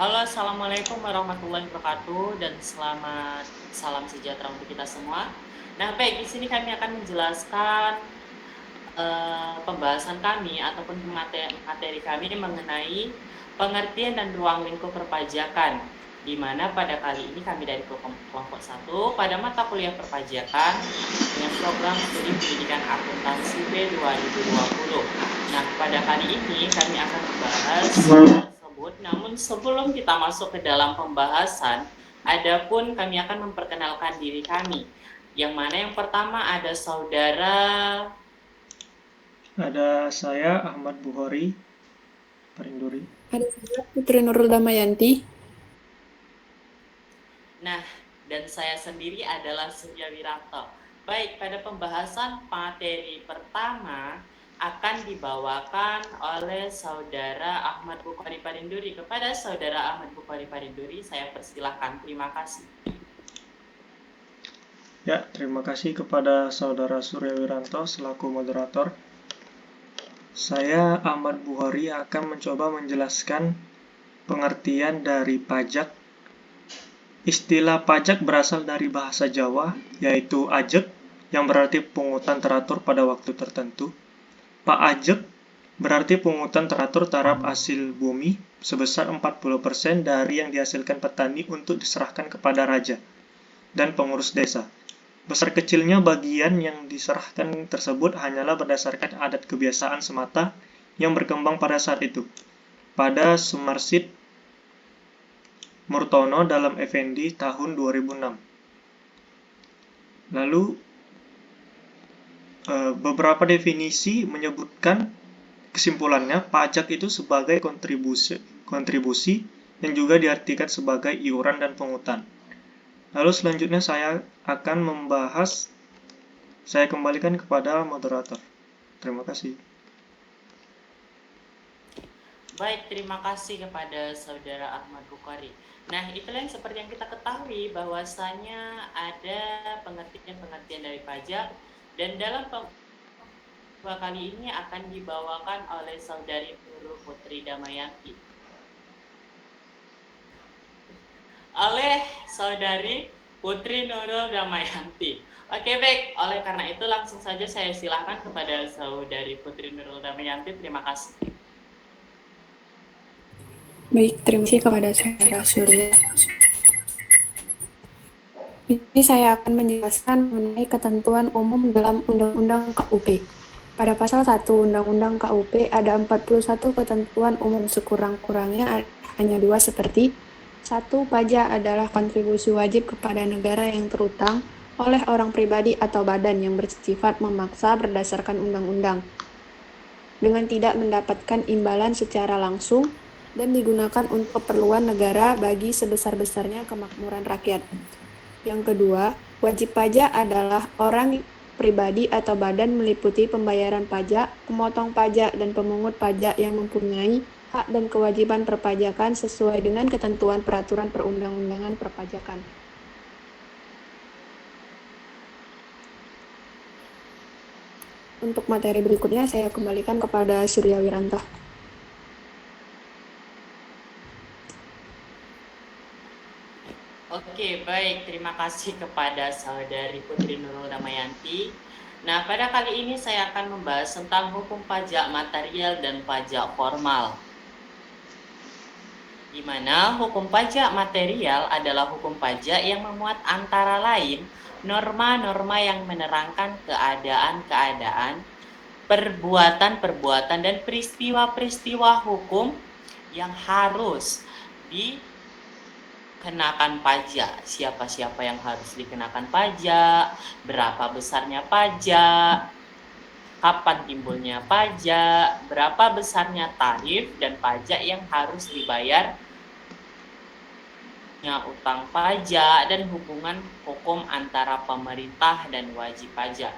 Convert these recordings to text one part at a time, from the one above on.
Halo, assalamualaikum warahmatullahi wabarakatuh dan selamat salam sejahtera untuk kita semua. Nah, baik di sini kami akan menjelaskan pembahasan kami ataupun materi kami mengenai pengertian dan ruang lingkup perpajakan, di mana pada kali ini kami dari kelompok 1 pada mata kuliah perpajakan dengan program studi pendidikan akuntansi B 2020. Nah, pada kali ini kami akan membahas tersebut, namun sebelum kita masuk ke dalam pembahasan, adapun kami akan memperkenalkan diri kami. Yang mana yang pertama ada saudara. Ada saya Ahmad Buhori Parinduri. Ada saya Putri Nurul Damayanti. Nah, dan saya sendiri adalah Surya Wiranto. Baik, pada pembahasan materi pertama akan dibawakan oleh saudara Ahmad Bukhari Parinduri. Kepada saudara Ahmad Bukhari Parinduri, saya persilahkan. Terima kasih. Ya, terima kasih kepada saudara Surya Wiranto selaku moderator. Saya Ahmad Buhori akan mencoba menjelaskan pengertian dari pajak. Istilah pajak berasal dari bahasa Jawa, yaitu ajeg, yang berarti pungutan teratur pada waktu tertentu. Paajeg berarti pungutan teratur taraf hasil bumi sebesar 40% dari yang dihasilkan petani untuk diserahkan kepada raja dan pengurus desa. Besar kecilnya bagian yang diserahkan tersebut hanyalah berdasarkan adat kebiasaan semata yang berkembang pada saat itu. Pada Sumarsid Murtono dalam Effendi tahun 2006. Lalu beberapa definisi menyebutkan kesimpulannya pajak itu sebagai kontribusi yang juga diartikan sebagai iuran dan pungutan. Lalu selanjutnya saya akan saya kembalikan kepada moderator. Terima kasih. Baik, terima kasih kepada saudara Ahmad Bukhari. Nah, itulah yang seperti yang kita ketahui bahwasanya ada pengertian-pengertian dari pajak, dan dalam kali ini akan dibawakan oleh saudari Nurul Putri Damayanti. Oleh saudari Putri Nurul Damayanti. Oke, baik. Oleh karena itu langsung saja saya silakan kepada saudari Putri Nurul Damayanti. Terima kasih. Baik, terima kasih kepada saya Surya. Ini saya akan menjelaskan mengenai ketentuan umum dalam Undang-Undang KUP. Pada pasal 1 Undang-Undang KUP ada 41 ketentuan umum, sekurang-kurangnya hanya 2 seperti: 1. Pajak adalah kontribusi wajib kepada negara yang terutang oleh orang pribadi atau badan yang bersifat memaksa berdasarkan undang-undang dengan tidak mendapatkan imbalan secara langsung dan digunakan untuk keperluan negara bagi sebesar-besarnya kemakmuran rakyat. Yang kedua, wajib pajak adalah orang pribadi atau badan meliputi pembayaran pajak, pemotong pajak, dan pemungut pajak yang mempunyai hak dan kewajiban perpajakan sesuai dengan ketentuan peraturan perundang-undangan perpajakan. Untuk materi berikutnya saya kembalikan kepada Surya Wiranto. Oke, baik. Terima kasih kepada saudari Putri Nurul Damayanti. Nah, pada kali ini saya akan membahas tentang hukum pajak material dan pajak formal. Di mana hukum pajak material adalah hukum pajak yang memuat antara lain norma-norma yang menerangkan keadaan-keadaan, perbuatan-perbuatan, dan peristiwa-peristiwa hukum yang harus dikenakan pajak. Siapa-siapa yang harus dikenakan pajak, berapa besarnya pajak, kapan timbulnya pajak, berapa besarnya tarif dan pajak yang harus dibayar, utang pajak, dan hubungan hukum antara pemerintah dan wajib pajak.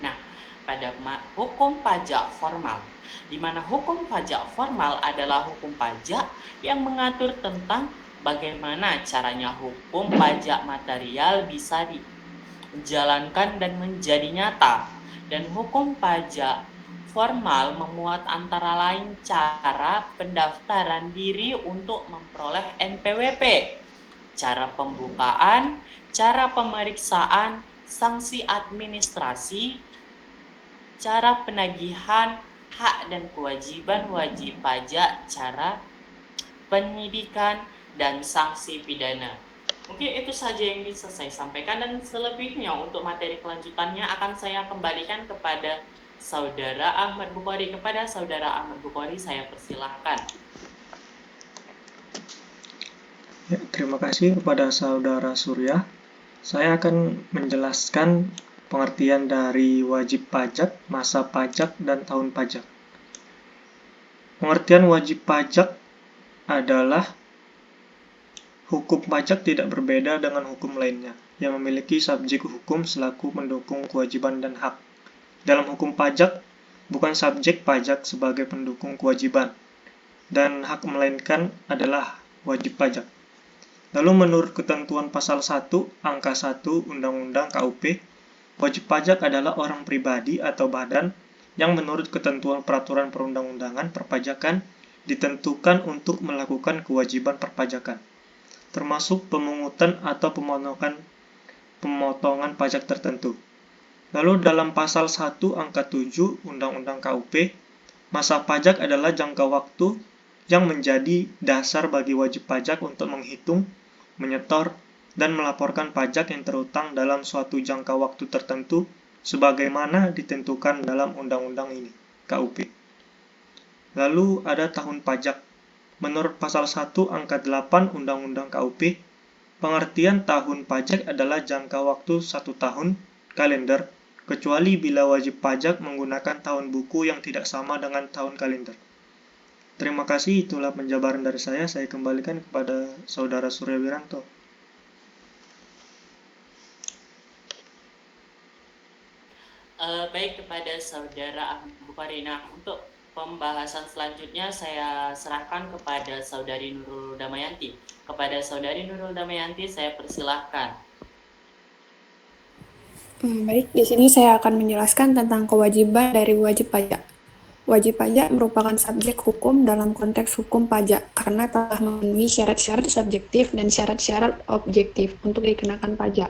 Nah, pada hukum pajak formal, di mana hukum pajak formal adalah hukum pajak yang mengatur tentang bagaimana caranya hukum pajak material bisa dijalankan dan menjadi nyata. Dan hukum pajak formal memuat antara lain cara pendaftaran diri untuk memperoleh NPWP, cara pembukaan, cara pemeriksaan, sanksi administrasi, cara penagihan hak dan kewajiban wajib pajak, cara penyidikan, dan sanksi pidana. Mungkin itu saja yang bisa saya sampaikan, dan selebihnya untuk materi kelanjutannya akan saya kembalikan kepada Saudara Ahmad Bukhari. Kepada Saudara Ahmad Bukhari saya persilahkan. Ya, terima kasih kepada Saudara Surya. Saya akan menjelaskan pengertian dari wajib pajak, masa pajak, dan tahun pajak. Pengertian wajib pajak adalah hukum pajak tidak berbeda dengan hukum lainnya yang memiliki subjek hukum selaku pendukung kewajiban dan hak. Dalam hukum pajak, bukan subjek pajak sebagai pendukung kewajiban, dan hak melainkan adalah wajib pajak. Lalu menurut ketentuan pasal 1 angka 1 Undang-Undang KUP, wajib pajak adalah orang pribadi atau badan yang menurut ketentuan peraturan perundang-undangan perpajakan ditentukan untuk melakukan kewajiban perpajakan, termasuk pemungutan atau pemotongan pajak tertentu. Lalu dalam pasal 1 angka 7 Undang-Undang KUP, masa pajak adalah jangka waktu yang menjadi dasar bagi wajib pajak untuk menghitung, menyetor, dan melaporkan pajak yang terutang dalam suatu jangka waktu tertentu sebagaimana ditentukan dalam undang-undang ini, KUP. Lalu ada tahun pajak. Menurut pasal 1 angka 8 Undang-Undang KUP, pengertian tahun pajak adalah jangka waktu 1 tahun kalender, kecuali bila wajib pajak menggunakan tahun buku yang tidak sama dengan tahun kalender. Terima kasih, itulah penjabaran dari saya. Saya kembalikan kepada Saudara Surya Wiranto. Baik, kepada Saudara Ahmad Bukhari. Nah, untuk pembahasan selanjutnya saya serahkan kepada Saudari Nurul Damayanti. Kepada Saudari Nurul Damayanti saya persilahkan. Baik, di sini saya akan menjelaskan tentang kewajiban dari wajib pajak. Wajib pajak merupakan subjek hukum dalam konteks hukum pajak karena telah memenuhi syarat-syarat subjektif dan syarat-syarat objektif untuk dikenakan pajak.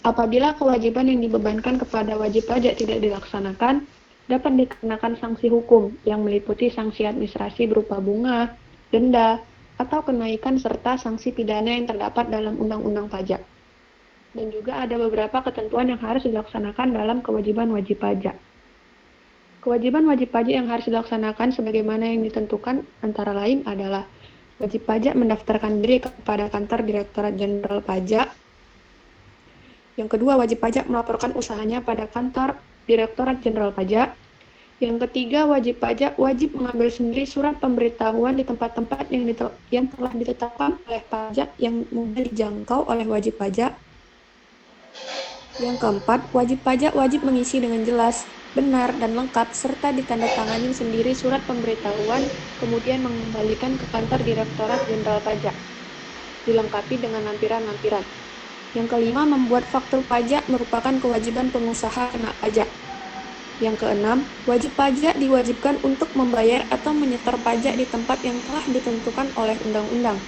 Apabila kewajiban yang dibebankan kepada wajib pajak tidak dilaksanakan, dapat dikenakan sanksi hukum yang meliputi sanksi administrasi berupa bunga, denda, atau kenaikan serta sanksi pidana yang terdapat dalam Undang-Undang Pajak. Dan juga ada beberapa ketentuan yang harus dilaksanakan dalam kewajiban wajib pajak. Kewajiban wajib pajak yang harus dilaksanakan sebagaimana yang ditentukan antara lain adalah wajib pajak mendaftarkan diri kepada kantor Direktorat Jenderal Pajak. Yang kedua, wajib pajak melaporkan usahanya pada kantor Direktorat Jenderal Pajak. Yang ketiga, wajib pajak wajib mengambil sendiri surat pemberitahuan di tempat-tempat yang telah ditetapkan oleh pajak yang mudah dijangkau oleh wajib pajak. Yang keempat, wajib pajak wajib mengisi dengan jelas, benar, dan lengkap, serta ditandatangani sendiri surat pemberitahuan, kemudian mengembalikan ke kantor Direktorat Jenderal Pajak, dilengkapi dengan lampiran-lampiran. Yang kelima, membuat faktur pajak merupakan kewajiban pengusaha kena pajak. Yang keenam, wajib pajak diwajibkan untuk membayar atau menyetor pajak di tempat yang telah ditentukan oleh undang-undang.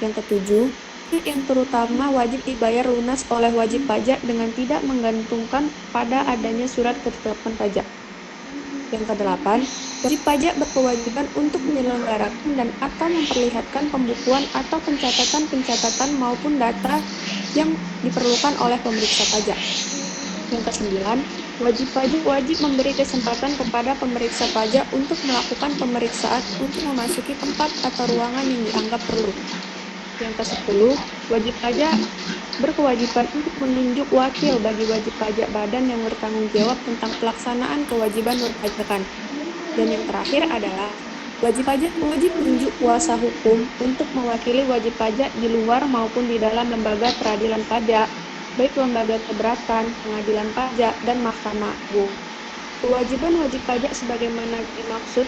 Yang ketujuh, yang terutama wajib dibayar lunas oleh wajib pajak dengan tidak menggantungkan pada adanya surat ketetapan pajak. Yang kedelapan, wajib pajak berkewajiban untuk menyelenggarakan dan atau memperlihatkan pembukuan atau pencatatan maupun data yang diperlukan oleh pemeriksa pajak. Yang kesembilan, wajib pajak wajib memberi kesempatan kepada pemeriksa pajak untuk melakukan pemeriksaan untuk memasuki tempat atau ruangan yang dianggap perlu. Yang ke-10, wajib pajak berkewajiban untuk menunjuk wakil bagi wajib pajak badan yang bertanggung jawab tentang pelaksanaan kewajiban perpajakan. Dan yang terakhir adalah wajib pajak wajib menunjuk kuasa hukum untuk mewakili wajib pajak di luar maupun di dalam lembaga peradilan pajak, baik lembaga keberatan, pengadilan pajak, dan mahkamah agung. Kewajiban wajib pajak sebagaimana dimaksud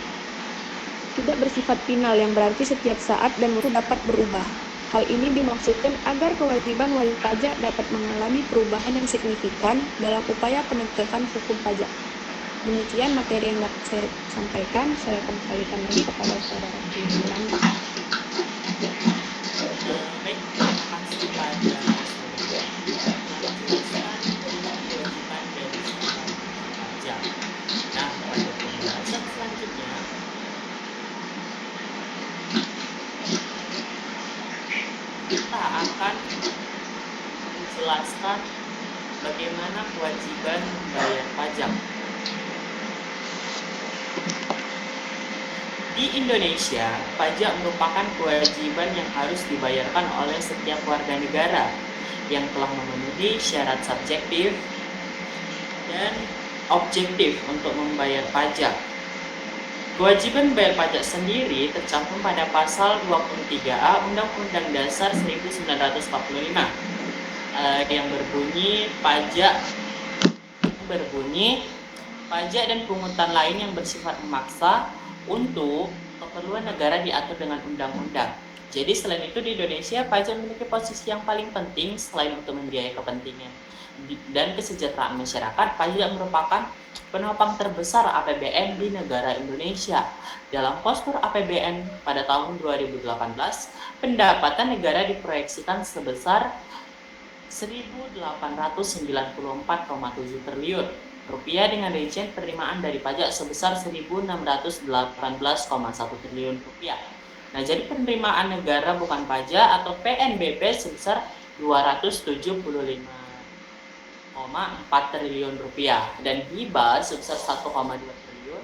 tidak bersifat final yang berarti setiap saat dan waktu dapat berubah. Hal ini dimaksudkan agar kewajiban wajib pajak dapat mengalami perubahan yang signifikan dalam upaya penegakan hukum pajak. Demikian materi yang dapat saya sampaikan. Saya kembalikan lagi kepada saudara pimpinan, Pak. Baik, terima kasih pada saudara yang telah menjelaskan tentang kewajiban dari seorang wajib pajak. Nah, pada pembahasan selanjutnya kita akan menjelaskan bagaimana kewajiban membayar pajak. Di Indonesia, pajak merupakan kewajiban yang harus dibayarkan oleh setiap warga negara yang telah memenuhi syarat subjektif dan objektif untuk membayar pajak. Kewajiban membayar pajak sendiri tercantum pada pasal 23A Undang-Undang Dasar 1945 yang berbunyi pajak dan pungutan lain yang bersifat memaksa untuk keperluan negara diatur dengan undang-undang. Jadi selain itu di Indonesia pajak memiliki posisi yang paling penting selain untuk membiayai kepentingan dan kesejahteraan masyarakat. Pajak merupakan penopang terbesar APBN di negara Indonesia. Dalam postur APBN pada tahun 2018, pendapatan negara diproyeksikan sebesar 1.894,7 triliun rupiah dengan rincian penerimaan dari pajak sebesar 1.618,1 triliun rupiah. Nah, jadi penerimaan negara bukan pajak atau PNBP sebesar 275,4 triliun rupiah dan hibah sebesar 1,2 triliun.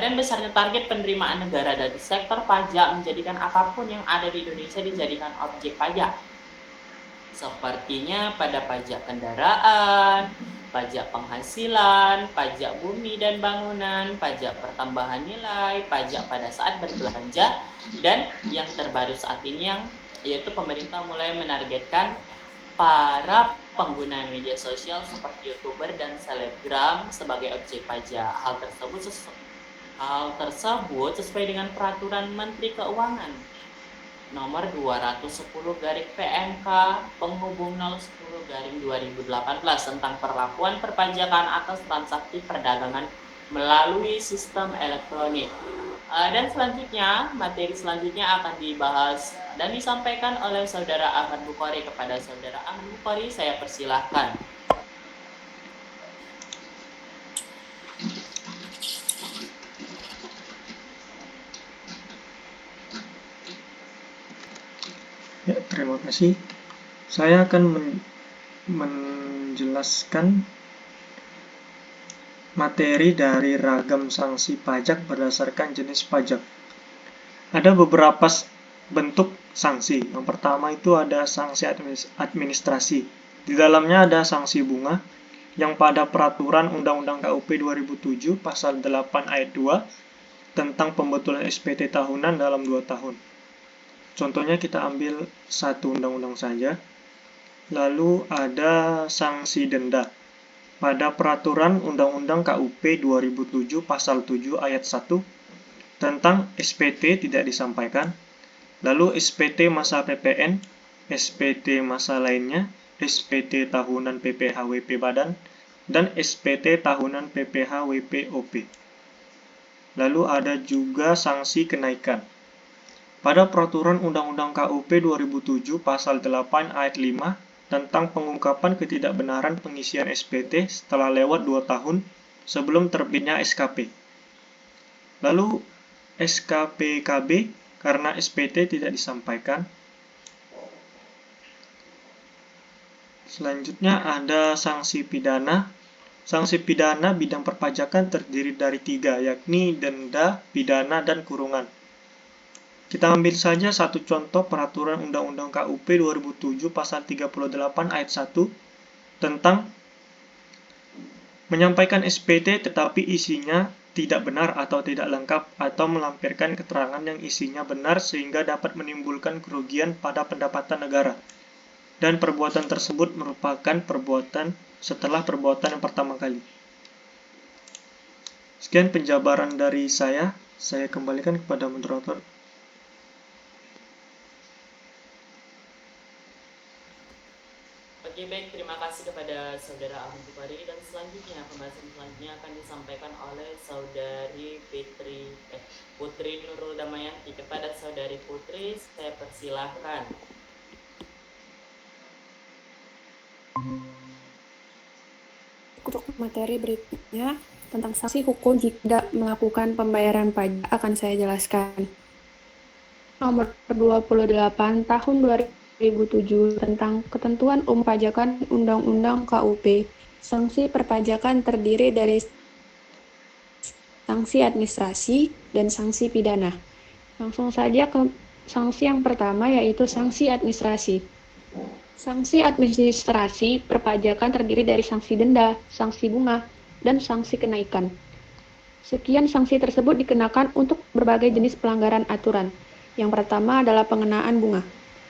Dan besarnya target penerimaan negara dari sektor pajak menjadikan apapun yang ada di Indonesia dijadikan objek pajak. Sepertinya pada pajak kendaraan, pajak penghasilan, pajak bumi dan bangunan, pajak pertambahan nilai, pajak pada saat berbelanja, dan yang terbaru saat ini yaitu pemerintah mulai menargetkan para pengguna media sosial seperti YouTuber dan selebgram sebagai objek pajak. Hal tersebut sesuai dengan peraturan Menteri Keuangan nomor 210/PMK penghubung 010/2018 tentang perlakuan perpajakan atas transaksi perdagangan melalui sistem elektronik. Dan selanjutnya, materi selanjutnya akan dibahas dan disampaikan oleh Saudara Ahmad Bukhari. Kepada Saudara Ahmad Bukhari, saya persilahkan. Ya, terima kasih. Saya akan menjelaskan materi dari ragam sanksi pajak berdasarkan jenis pajak. Ada beberapa bentuk sanksi. Yang pertama itu ada sanksi administrasi. Di dalamnya ada sanksi bunga yang pada peraturan Undang-Undang KUP 2007 pasal 8 ayat 2 tentang pembetulan SPT tahunan dalam 2 tahun. Contohnya kita ambil satu undang-undang saja. Lalu ada sanksi denda. Pada peraturan Undang-Undang KUP 2007 pasal 7 ayat 1 tentang SPT tidak disampaikan. Lalu SPT masa PPN, SPT masa lainnya, SPT tahunan PPh WP Badan, dan SPT tahunan PPh WP OP. Lalu ada juga sanksi kenaikan. Pada peraturan Undang-Undang KUP 2007 pasal 8 ayat 5 tentang pengungkapan ketidakbenaran pengisian SPT setelah lewat 2 tahun sebelum terbitnya SKP. Lalu SKPKB karena SPT tidak disampaikan. Selanjutnya ada sanksi pidana. Sanksi pidana bidang perpajakan terdiri dari 3, yakni denda, pidana, dan kurungan. Kita ambil saja satu contoh peraturan Undang-Undang KUP 2007 pasal 38 ayat 1 tentang menyampaikan SPT tetapi isinya tidak benar atau tidak lengkap atau melampirkan keterangan yang isinya benar sehingga dapat menimbulkan kerugian pada pendapatan negara. Dan perbuatan tersebut merupakan perbuatan setelah perbuatan yang pertama kali. Sekian penjabaran dari saya kembalikan kepada moderator. Oke, baik, terima kasih kepada Saudara Ahmad Bukhari, dan selanjutnya pembahasan selanjutnya akan disampaikan oleh Saudari Putri Nurul Damayanti. Kepada Saudari Putri, saya persilahkan. Untuk materi berikutnya tentang sanksi hukum jika tidak melakukan pembayaran pajak akan saya jelaskan. Nomor 28 Tahun 2007 tentang Ketentuan Umum Pajakan Undang-Undang KUP. Sanksi perpajakan terdiri dari sanksi administrasi dan sanksi pidana. Langsung saja ke sanksi yang pertama, yaitu sanksi administrasi. Sanksi administrasi perpajakan terdiri dari sanksi denda, sanksi bunga, dan sanksi kenaikan. Sekian sanksi tersebut dikenakan untuk berbagai jenis pelanggaran aturan. Yang pertama adalah pengenaan bunga.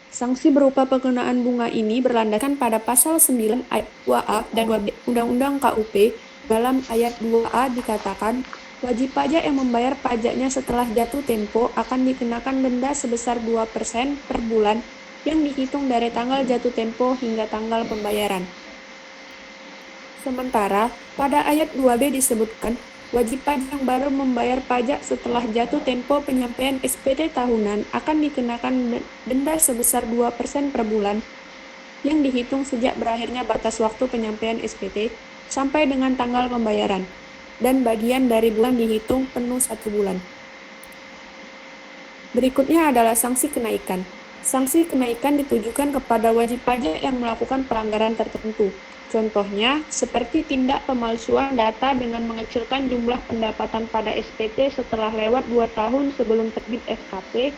Sanksi berupa pengenaan bunga ini berlandaskan pada pasal 9 ayat 2A dan 2B Undang-Undang KUP. Dalam ayat 2A dikatakan, wajib pajak yang membayar pajaknya setelah jatuh tempo akan dikenakan denda sebesar 2% per bulan yang dihitung dari tanggal jatuh tempo hingga tanggal pembayaran. Sementara, pada ayat 2B disebutkan, wajib pajak yang baru membayar pajak setelah jatuh tempo penyampaian SPT tahunan akan dikenakan denda sebesar 2% per bulan yang dihitung sejak berakhirnya batas waktu penyampaian SPT sampai dengan tanggal pembayaran, dan bagian dari bulan dihitung penuh 1 bulan. Berikutnya adalah sanksi kenaikan. Sanksi kenaikan ditujukan kepada wajib pajak yang melakukan pelanggaran tertentu. Contohnya, seperti tindak pemalsuan data dengan mengecilkan jumlah pendapatan pada SPT setelah lewat 2 tahun sebelum terbit SKP.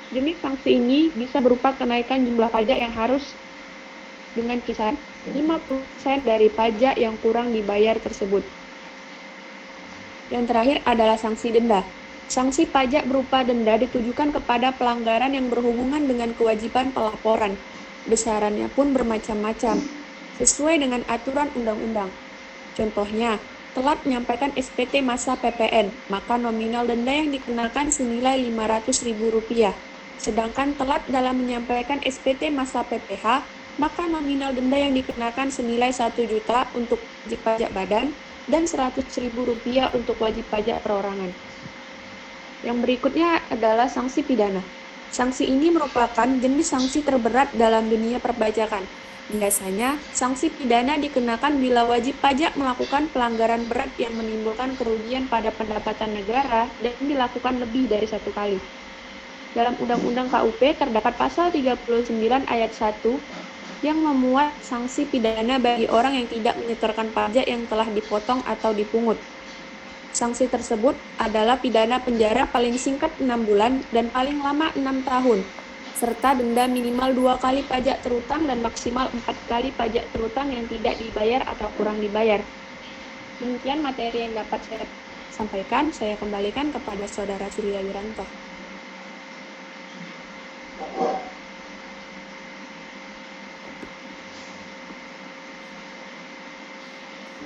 Jenis sanksi ini bisa berupa kenaikan jumlah pajak yang harus dengan kisaran 50% dari pajak yang kurang dibayar tersebut. Yang terakhir adalah sanksi denda. Sanksi pajak berupa denda ditujukan kepada pelanggaran yang berhubungan dengan kewajiban pelaporan. Besarannya pun bermacam-macam, sesuai dengan aturan undang-undang. Contohnya, telat menyampaikan SPT masa PPN, maka nominal denda yang dikenakan senilai Rp500.000. Sedangkan telat dalam menyampaikan SPT masa PPH, maka nominal denda yang dikenakan senilai 1 juta untuk wajib pajak badan dan Rp100.000 untuk wajib pajak perorangan. Yang berikutnya adalah sanksi pidana. Sanksi ini merupakan jenis sanksi terberat dalam dunia perpajakan. Biasanya, sanksi pidana dikenakan bila wajib pajak melakukan pelanggaran berat yang menimbulkan kerugian pada pendapatan negara dan dilakukan lebih dari 1 kali. Dalam Undang-Undang KUP terdapat pasal 39 ayat 1 yang memuat sanksi pidana bagi orang yang tidak menyetorkan pajak yang telah dipotong atau dipungut. Sanksi tersebut adalah pidana penjara paling singkat 6 bulan dan paling lama 6 tahun, serta denda minimal 2 kali pajak terutang dan maksimal 4 kali pajak terutang yang tidak dibayar atau kurang dibayar. Demikian materi yang dapat saya sampaikan. Saya kembalikan kepada Saudara Surya Wiranto.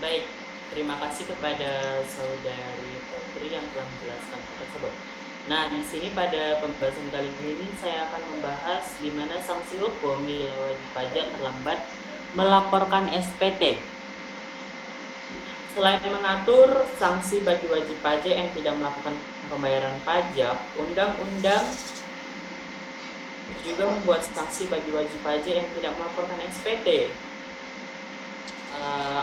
Baik, terima kasih kepada Saudari Putri yang telah menjelaskan hal tersebut. Nah, di sini pada pembahasan kali ini saya akan membahas di mana sanksi hukum bila wajib pajak terlambat melaporkan SPT. Selain mengatur sanksi bagi wajib pajak yang tidak melakukan pembayaran pajak, Undang-Undang juga membuat sanksi bagi wajib pajak yang tidak melaporkan SPT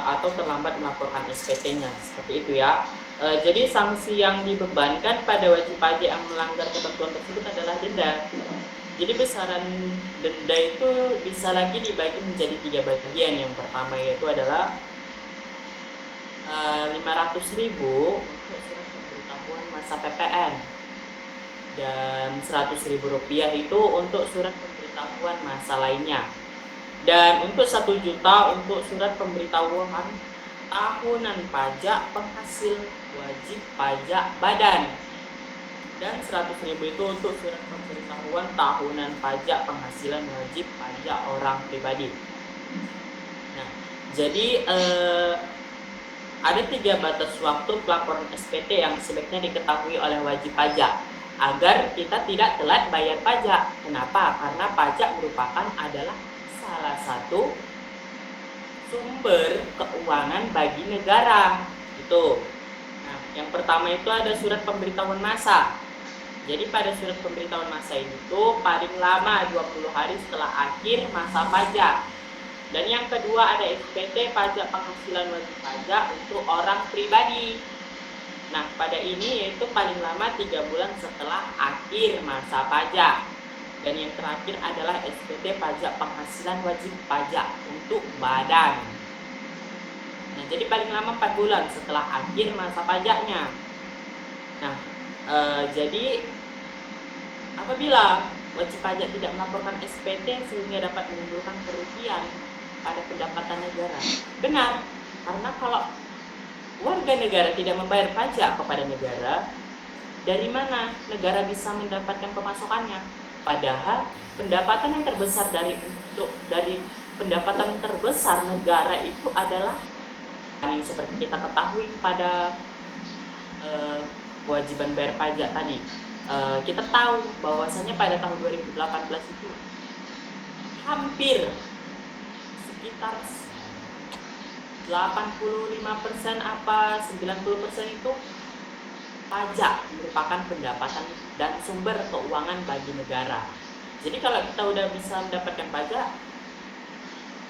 atau terlambat melaporkan SPT-nya, seperti itu ya. Jadi sanksi yang dibebankan pada wajib pajak yang melanggar ketentuan tersebut adalah denda. Jadi besaran denda itu bisa lagi dibagi menjadi 3 bagian. Yang pertama yaitu adalah 500.000 untuk surat pemberitahuan masa PPN dan Rp100.000 itu untuk surat pemberitahuan masa lainnya. Dan untuk 1 juta untuk surat pemberitahuan tahunan pajak penghasil wajib pajak badan, dan 100.000 itu untuk surat pemberitahuan tahunan pajak penghasilan wajib pajak orang pribadi. Nah, jadi ada 3 batas waktu pelaporan SPT yang sebaiknya diketahui oleh wajib pajak agar kita tidak telat bayar pajak. Kenapa? Karena pajak merupakan adalah salah satu sumber keuangan bagi negara. Itu. Nah, yang pertama itu ada surat pemberitahuan masa. Jadi pada surat pemberitahuan masa itu paling lama 20 hari setelah akhir masa pajak. Dan yang kedua ada SPT pajak penghasilan wajib pajak untuk orang pribadi. Nah, pada ini yaitu paling lama 3 bulan setelah akhir masa pajak. Dan yang terakhir adalah SPT pajak penghasilan wajib pajak untuk badan. Nah, jadi paling lama 4 bulan setelah akhir masa pajaknya. Nah, jadi apabila wajib pajak tidak melaporkan SPT sehingga dapat menimbulkan kerugian pada pendapatan negara. Benar, karena kalau warga negara tidak membayar pajak kepada negara, dari mana negara bisa mendapatkan pemasukannya? Padahal pendapatan yang terbesar dari pendapatan terbesar negara itu adalah yang seperti kita ketahui pada kewajiban bayar pajak tadi. Kita tahu bahwasanya pada tahun 2018 itu hampir sekitar 85% apa 90% itu pajak merupakan pendapatan dan sumber keuangan bagi negara. Jadi kalau kita udah bisa mendapatkan pajak,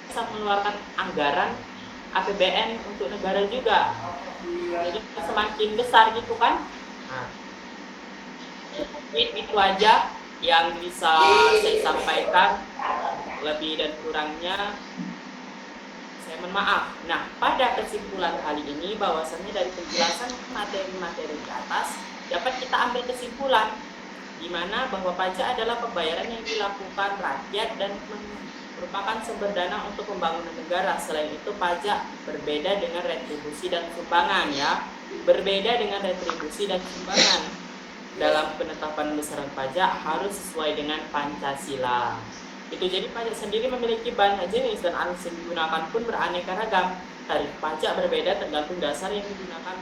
bisa mengeluarkan anggaran APBN untuk negara juga. Jadi semakin besar gitu kan. Nah, itu aja yang bisa saya sampaikan. Lebih dan kurangnya saya mohon maaf. Nah, pada kesimpulan kali ini bahwasannya dari penjelasan materi-materi di atas dapat kita ambil kesimpulan di mana bahwa pajak adalah pembayaran yang dilakukan rakyat dan merupakan sumber dana untuk pembangunan negara. Selain itu, pajak berbeda dengan retribusi dan sumbangan ya. Berbeda dengan retribusi dan sumbangan. Dalam penetapan besaran pajak harus sesuai dengan Pancasila. Itu jadi pajak sendiri memiliki banyak jenis dan alat yang digunakan pun beraneka ragam. Tarif pajak berbeda tergantung dasar yang digunakan.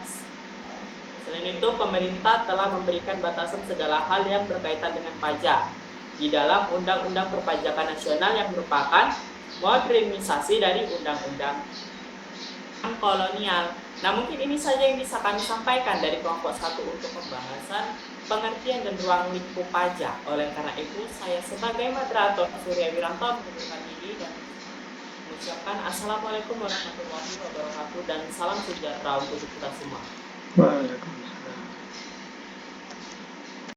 Selain itu, pemerintah telah memberikan batasan segala hal yang berkaitan dengan pajak di dalam Undang-Undang Perpajakan Nasional yang merupakan modernisasi dari Undang-Undang Kolonial. Nah, mungkin ini saja yang bisa kami sampaikan dari kelompok 1 untuk pembahasan pengertian dan ruang lingkup pajak. Oleh karena itu, saya sebagai moderator Surya Wiranto mengundurkan diri dan mengucapkan Assalamualaikum warahmatullahi wabarakatuh dan salam sejahtera untuk kita semua. Waalaikumsalam.